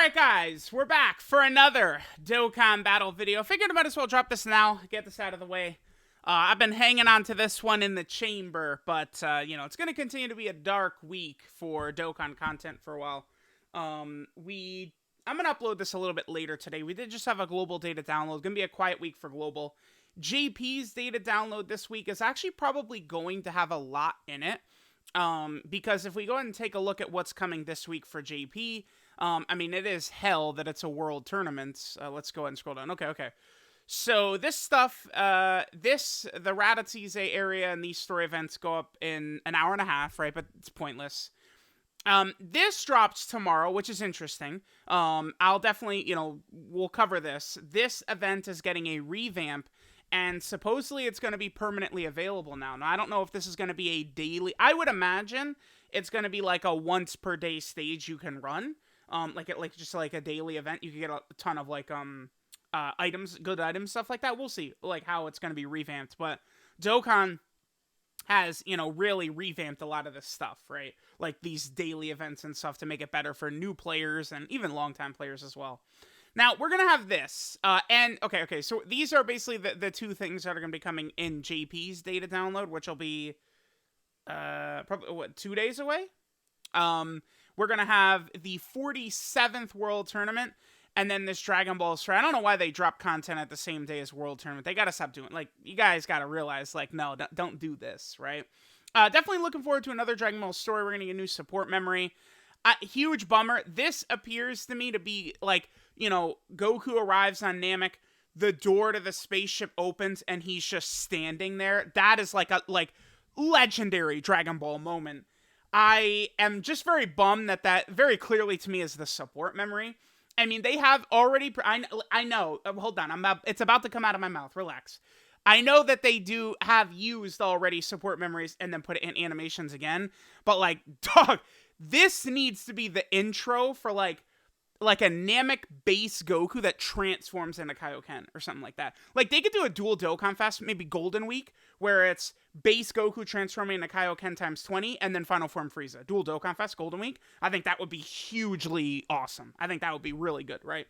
Alright guys, we're back for another Dokkan battle video. Figured I might as well drop this now, get this out of the way. I've been hanging on to this one in the chamber, but, you know, it's going to continue to be a dark week for Dokkan content for a while. I'm going to upload this a little bit later today. We did just have a global data download. Going to be a quiet week for global. JP's data download this week is actually probably going to have a lot in it. Because if we go ahead and take a look at what's coming this week for JP, I mean, it is hell that it's a world tournament. Let's go ahead and scroll down. Okay. So this stuff, the Raditz area and these story events go up in an hour and a half, right? But it's pointless. This drops tomorrow, which is interesting. I'll definitely, you know, we'll cover this. This event is getting a revamp, and supposedly it's going to be permanently available now. Now, I don't know if this is going to be a daily... I would imagine it's going to be like a once per day stage you can run. Just like a daily event. You can get a ton of like items, good items, stuff like that. We'll see like how it's going to be revamped. But Dokkan has, you know, really revamped a lot of this stuff, right? Like these daily events and stuff to make it better for new players and even longtime players as well. Now, we're going to have this, okay, so these are basically the two things that are going to be coming in JP's data download, which will be, probably, 2 days away? We're going to have the 47th World Tournament, and then this Dragon Ball story. I don't know why they drop content at the same day as World Tournament. They got to stop doing, like, you guys got to realize, like, no, don't do this, right? Definitely looking forward to another Dragon Ball story. We're going to get a new support memory. Huge bummer. This appears to me to be, like, you know, Goku arrives on Namek, the door to the spaceship opens, and he's just standing there. That is like a legendary Dragon Ball moment. I am just very bummed that very clearly to me is the support memory. I mean, they have already... I know. Hold on. It's about to come out of my mouth. Relax. I know that they do have used already support memories and then put it in animations again. But, like, dog, this needs to be the intro for, like a Namek base Goku that transforms into Kaioken or something like that. Like, they could do a dual Dokkan Fest, maybe Golden Week, where it's base Goku transforming into Kaioken times 20, and then Final Form Frieza. Dual Dokkan Fest, Golden Week. I think that would be hugely awesome. I think that would be really good, right?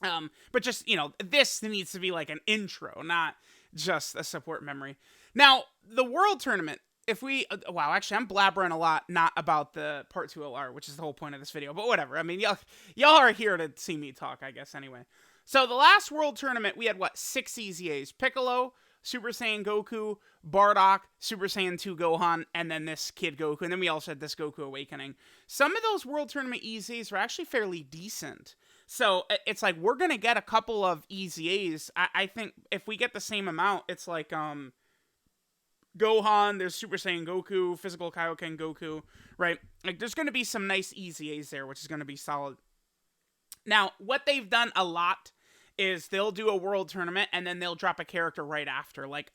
But just, you know, this needs to be like an intro, not just a support memory. Now, the World Tournament, if we... wow, actually, I'm blabbering a lot, not about the Part 2 LR, which is the whole point of this video, but whatever. I mean, y'all are here to see me talk, I guess, anyway. So, the last World Tournament, we had, 6 EZAs? Piccolo, Super Saiyan Goku, Bardock, Super Saiyan 2 Gohan, and then this Kid Goku, and then we also had this Goku Awakening. Some of those World Tournament EZAs were actually fairly decent. So, it's like, we're gonna get a couple of EZAs. I think if we get the same amount, it's like, Gohan, there's Super Saiyan Goku, Physical Kaioken Goku, right? Like, there's going to be some nice EZAs there, which is going to be solid. Now, what they've done a lot is they'll do a World Tournament, and then they'll drop a character right after. Like,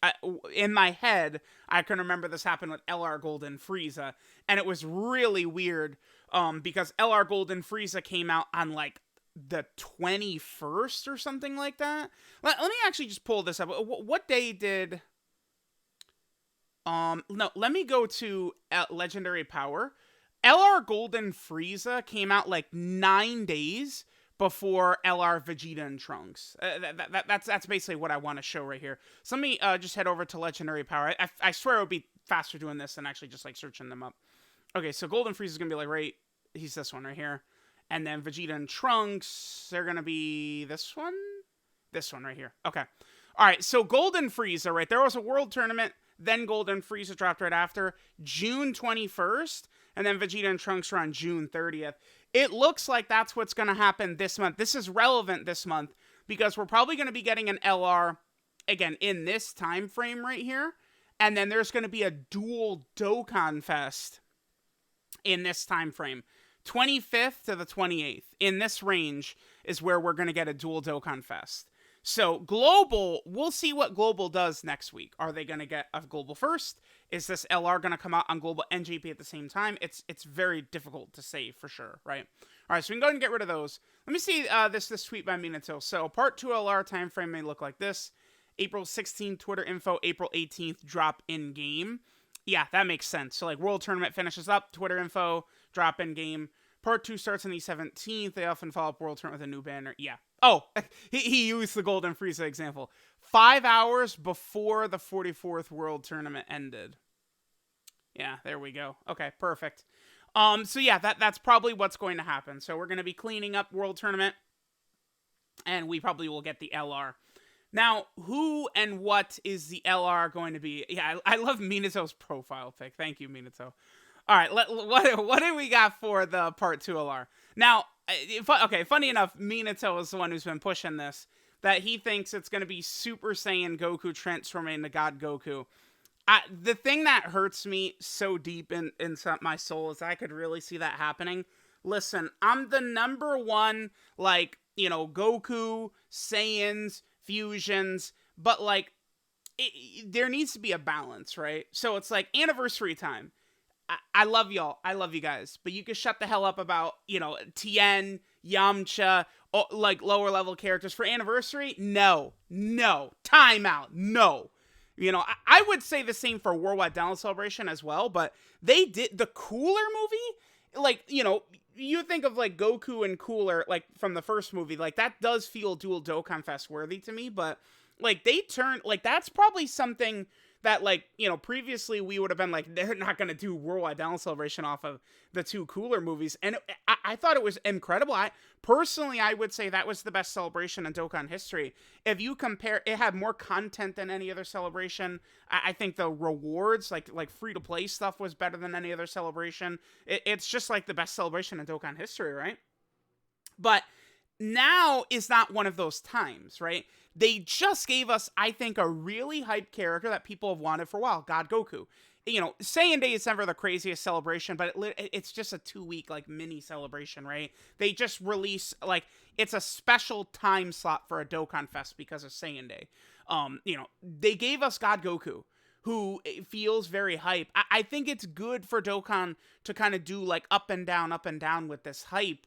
in my head, I can remember this happened with LR Golden Frieza, and it was really weird, because LR Golden Frieza came out on, like, the 21st or something like that. Let me actually just pull this up. What day did... no, let me go to Legendary Power. LR Golden Frieza came out like 9 days before LR Vegeta and Trunks. That's basically what I want to show right here. So let me just head over to Legendary Power. I swear it would be faster doing this than actually just like searching them up. Okay, so Golden Frieza is going to be like right, he's this one right here. And then Vegeta and Trunks, they're going to be this one? This one right here. Okay. All right, so Golden Frieza, right? There was a World Tournament. Then Golden Frieza dropped right after, June 21st, and then Vegeta and Trunks were on June 30th. It looks like that's what's going to happen this month. This is relevant this month, because we're probably going to be getting an LR, again, in this time frame right here, and then there's going to be a dual Dokkan Fest in this time frame. 25th to the 28th, in this range, is where we're going to get a dual Dokkan Fest. So, Global, we'll see what Global does next week. Are they going to get a Global first? Is this LR going to come out on Global and JP at the same time? It's very difficult to say for sure, right? All right, so we can go ahead and get rid of those. Let me see this tweet by Minato. So, Part 2 LR time frame may look like this. April 16th, Twitter info. April 18th, drop in-game. Yeah, that makes sense. So, like, World Tournament finishes up, Twitter info, drop in-game. Part 2 starts on the 17th. They often follow up World Tournament with a new banner. Yeah. Oh, he used the Golden Frieza example. 5 hours before the 44th World Tournament ended. Yeah, there we go. Okay, perfect. So yeah, that's probably what's going to happen. So we're going to be cleaning up World Tournament, and we probably will get the LR. Now, who and what is the LR going to be? Yeah, I love Minato's profile pic. Thank you, Minato. All right, what do we got for the Part 2 LR? Now, okay, funny enough, Minato is the one who's been pushing this, that he thinks it's going to be Super Saiyan Goku transforming into God Goku. The thing that hurts me so deep in my soul is I could really see that happening. Listen, I'm the number one, like, you know, Goku, Saiyans, fusions, but, like, there needs to be a balance, right? So it's like anniversary time. I love y'all. I love you guys. But you can shut the hell up about, you know, Tien, Yamcha, like lower level characters for anniversary. No. Time out. No. You know, I would say the same for Worldwide Download Celebration as well, but they did the Cooler movie. Like, you know, you think of like Goku and Cooler, like from the first movie, like that does feel dual Dokkan Fest worthy to me, but like they turned, like that's probably something that, like, you know, previously we would have been like, they're not going to do Worldwide Download Celebration off of the two Cooler movies. And I thought it was incredible. Personally, I would say that was the best celebration in Dokkan history. If you compare, it had more content than any other celebration. I think the rewards, like free-to-play stuff was better than any other celebration. It's just like the best celebration in Dokkan history, right? But now is not one of those times, right? They just gave us, I think, a really hyped character that people have wanted for a while, God Goku. You know, Saiyan Day is never the craziest celebration, but it's just a 2-week, like, mini celebration, right? They just release, like, it's a special time slot for a Dokkan Fest because of Saiyan Day. You know, they gave us God Goku, who feels very hype. I think it's good for Dokkan to kind of do, like, up and down with this hype.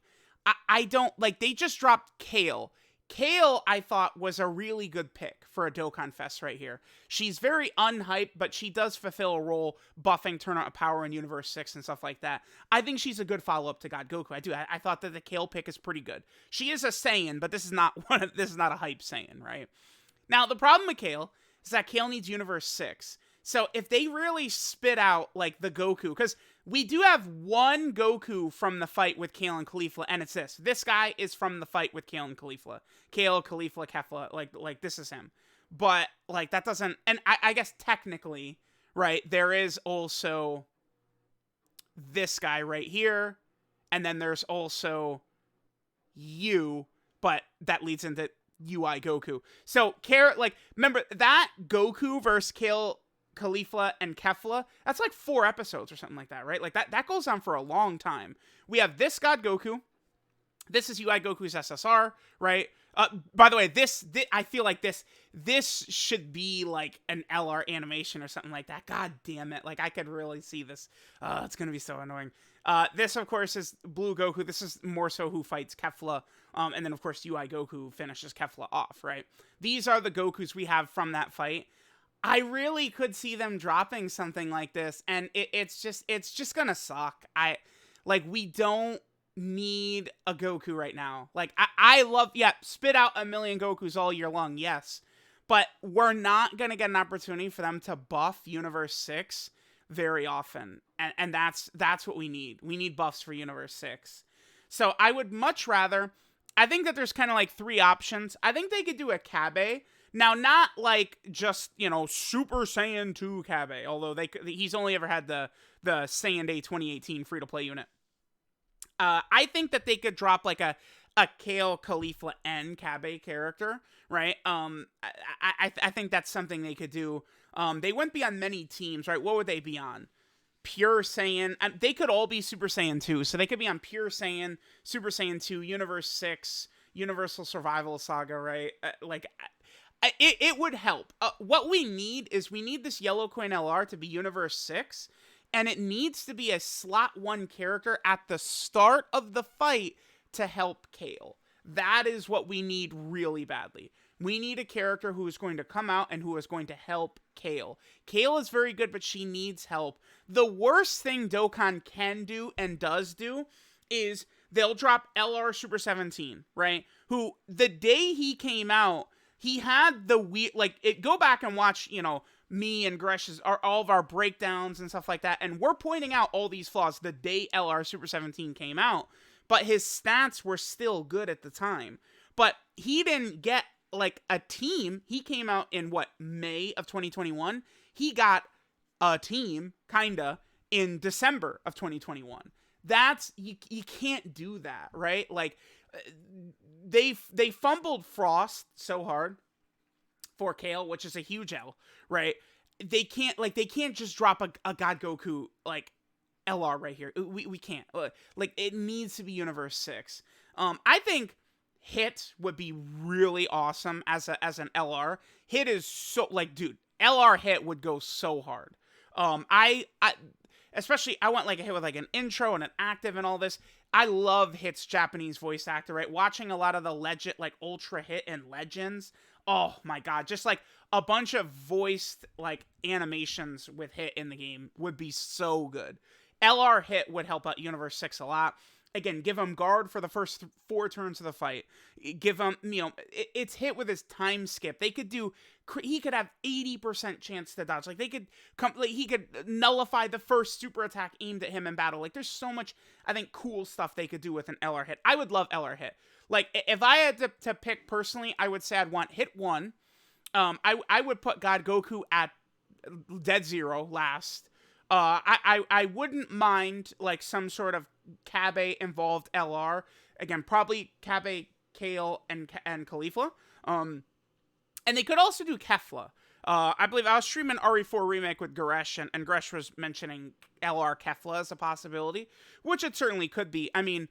I don't, like, they just dropped KALE. KALE, I thought, was a really good pick for a Dokkan Fest right here. She's very unhyped, but she does fulfill a role buffing Tournament of Power in Universe 6 and stuff like that. I think she's a good follow-up to God Goku. I do. I thought that the KALE pick is pretty good. She is a Saiyan, but this is not a hype Saiyan, right? Now, the problem with KALE is that KALE needs Universe 6. So if they really spit out, like, the Goku, because we do have one Goku from the fight with KALE and KEFLA, and it's this. This guy is from the fight with KALE and KEFLA. KALE, KEFLA, KEFLA, like this is him. But, like, that doesn't, and I guess technically, right, there is also this guy right here, and then there's also you, but that leads into UI Goku. So, like, remember, that Goku versus KALE, KEFLA, and KEFLA, that's like 4 episodes or something like that, right? Like, that goes on for a long time. We have this God Goku. This is UI Goku's SSR, right? By the way, this I feel like this should be like an LR animation or something like that. God damn it. Like, I could really see this. It's going to be so annoying. This, of course, is Blue Goku. This is more so who fights KEFLA. And then, of course, UI Goku finishes KEFLA off, right? These are the Gokus we have from that fight. I really could see them dropping something like this, and it's just gonna suck. We don't need a Goku right now. Like, I love, yeah, spit out a million Gokus all year long, yes, but we're not gonna get an opportunity for them to buff Universe 6 very often, and that's what we need. We need buffs for Universe 6. So I would much rather, I think that there's kind of like 3 options. I think they could do a Kabe. Now, not like just, you know, Super Saiyan 2 Kabe, although he's only ever had the Saiyan Day 2018 free-to-play unit. I think that they could drop like a KALE, KEFLA, and Kabe character, right? I think that's something they could do. They wouldn't be on many teams, right? What would they be on? Pure Saiyan. They could all be Super Saiyan 2, so they could be on Pure Saiyan, Super Saiyan 2, Universe 6, Universal Survival Saga, right? It would help. What we need is this Yellow Coin LR to be Universe 6, and it needs to be a slot 1 character at the start of the fight to help KALE. That is what we need really badly. We need a character who is going to come out and who is going to help KALE. KALE is very good, but she needs help. The worst thing Dokkan can do and does do is they'll drop LR Super 17, right? Who, the day he came out, he had the weird, like, go back and watch, me and Gresh's, all of our breakdowns and stuff like that, and we're pointing out all these flaws the day LR Super 17 came out, but his stats were still good at the time. But he didn't get, like, a team. He came out in, May of 2021? He got a team, kinda, in December of 2021. That's, you can't do that, right? Like, they fumbled Frost so hard for Kale, which is a huge L, right? They can't just drop a God Goku, like, LR right here. We can't. Like, it needs to be Universe 6. I think Hit would be really awesome as an LR. Hit is so, like, dude, LR Hit would go so hard. I especially, I want, like, a Hit with, like, an intro and an active and all this. I love Hit's Japanese voice actor, right? Watching a lot of the Legend, like, Ultra Hit and Legends. Oh my god, just, like, a bunch of voiced, like, animations with Hit in the game would be so good. LR Hit would help out Universe 6 a lot. Again, give him guard for the first 4 turns of the fight. Give him, it's Hit with his time skip. He could have 80% chance to dodge. Like, he could nullify the first super attack aimed at him in battle. Like, there's so much, I think, cool stuff they could do with an LR Hit. I would love LR Hit. Like, if I had to pick personally, I would say I'd want Hit 1. I would put God Goku at Dead Zero last. I wouldn't mind, like, some sort of KABE involved LR. Again, probably KABE, Kale, and KEFLA. And they could also do KEFLA. I believe I was streaming RE4 Remake with Goresh, and Goresh was mentioning LR KEFLA as a possibility, which it certainly could be. I mean,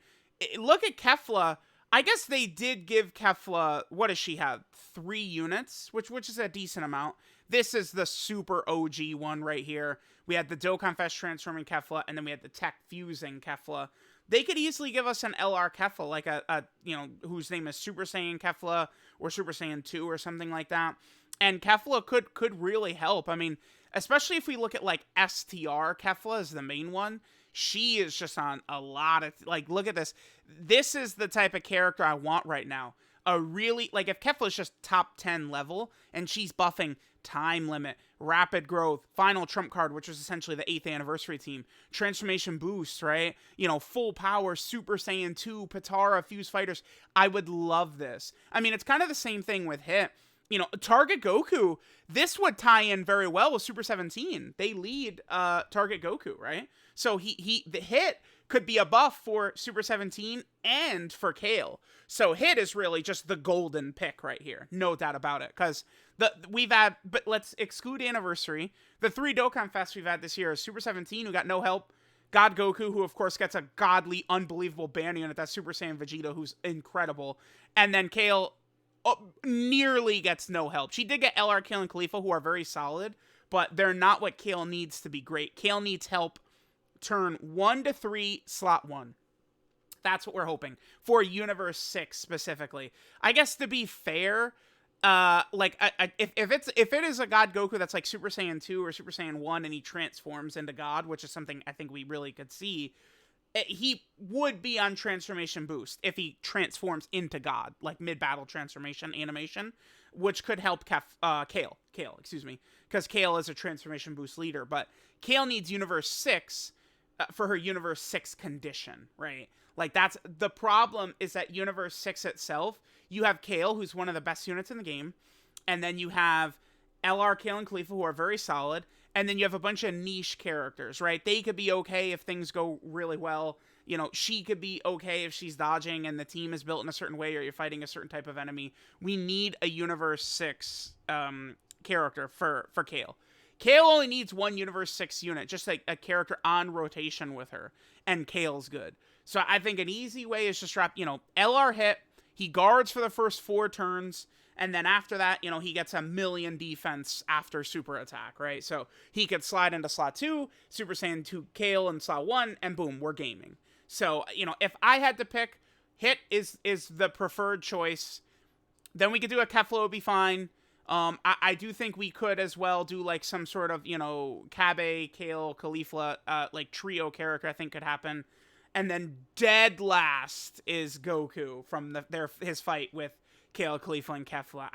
look at KEFLA. I guess they did give KEFLA, what does she have? 3 units, which is a decent amount. This is the super OG one right here. We had the Dokkan Fest transforming KEFLA, and then we had the Tech fusing KEFLA. They could easily give us an LR KEFLA, like a whose name is Super Saiyan KEFLA or Super Saiyan 2 or something like that. And KEFLA could really help. I mean, especially if we look at, like, STR KEFLA as the main one. She is just on a lot of, like, look at this. This is the type of character I want right now. A really, like, if KEFLA is just top 10 level, and she's buffing Time Limit, Rapid Growth, Final Trump Card, which was essentially the 8th anniversary team, Transformation Boost, right? Full power, Super Saiyan 2, Patara, Fuse Fighters. I would love this. I mean, it's kind of the same thing with Hit. Target Goku, this would tie in very well with Super 17. They lead Target Goku, right? So the Hit could be a buff for Super 17 and for Kale. So Hit is really just the golden pick right here. No doubt about it. Because but let's exclude Anniversary. The 3 Dokkan Fests we've had this year is Super 17, who got no help. God Goku, who of course gets a godly, unbelievable ban unit. That's Super Saiyan Vegeta, who's incredible. And then Kale nearly gets no help. She did get LR Kale and Khalifa, who are very solid, but they're not what Kale needs to be great. Kale needs help turn 1 to 3, slot 1. That's what we're hoping for Universe 6 specifically. I guess to be fair, if it is a God Goku that's like Super Saiyan 2 or Super Saiyan 1 and he transforms into God, which is something I think we really could see, he would be on Transformation Boost if he transforms into God, like mid-battle transformation animation, which could help Kale, because Kale is a Transformation Boost leader, but Kale needs Universe 6 for her Universe 6 condition, right? Like, that's the problem, is that Universe 6 itself, you have Kale, who's one of the best units in the game, and then you have LR, Kale, and Khalifa, who are very solid, and then you have a bunch of niche characters, right? They could be okay if things go really well. She could be okay if she's dodging and the team is built in a certain way or you're fighting a certain type of enemy. We need a Universe 6 character for Kale. Kale only needs 1 Universe 6 unit, just like a character on rotation with her, and Kale's good. So I think an easy way is just drop, LR Hit, he guards for the first 4 turns, and then after that, he gets a million defense after super attack, right? So he could slide into slot 2, Super Saiyan 2 Kale in slot 1, and boom, we're gaming. So, if I had to pick, Hit is the preferred choice. Then we could do a KEFLA, would be fine. I do think we could as well do, like, some sort of, KABE, Kale, Khalifa, like, trio character, I think could happen. and then dead last is Goku from his fight with KALE, KEFLA, and KEFLA.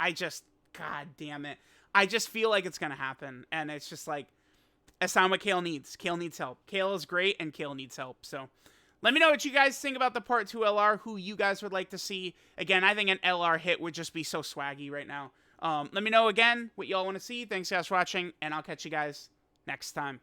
God damn it. I just feel like it's gonna happen, and it's just like, that's not what KALE needs. KALE needs help. KALE is great, and KALE needs help. So let me know what you guys think about the Part 2 LR, who you guys would like to see. Again, I think an LR hit would just be so swaggy right now. Let me know again what y'all want to see. Thanks, guys, for watching, and I'll catch you guys next time.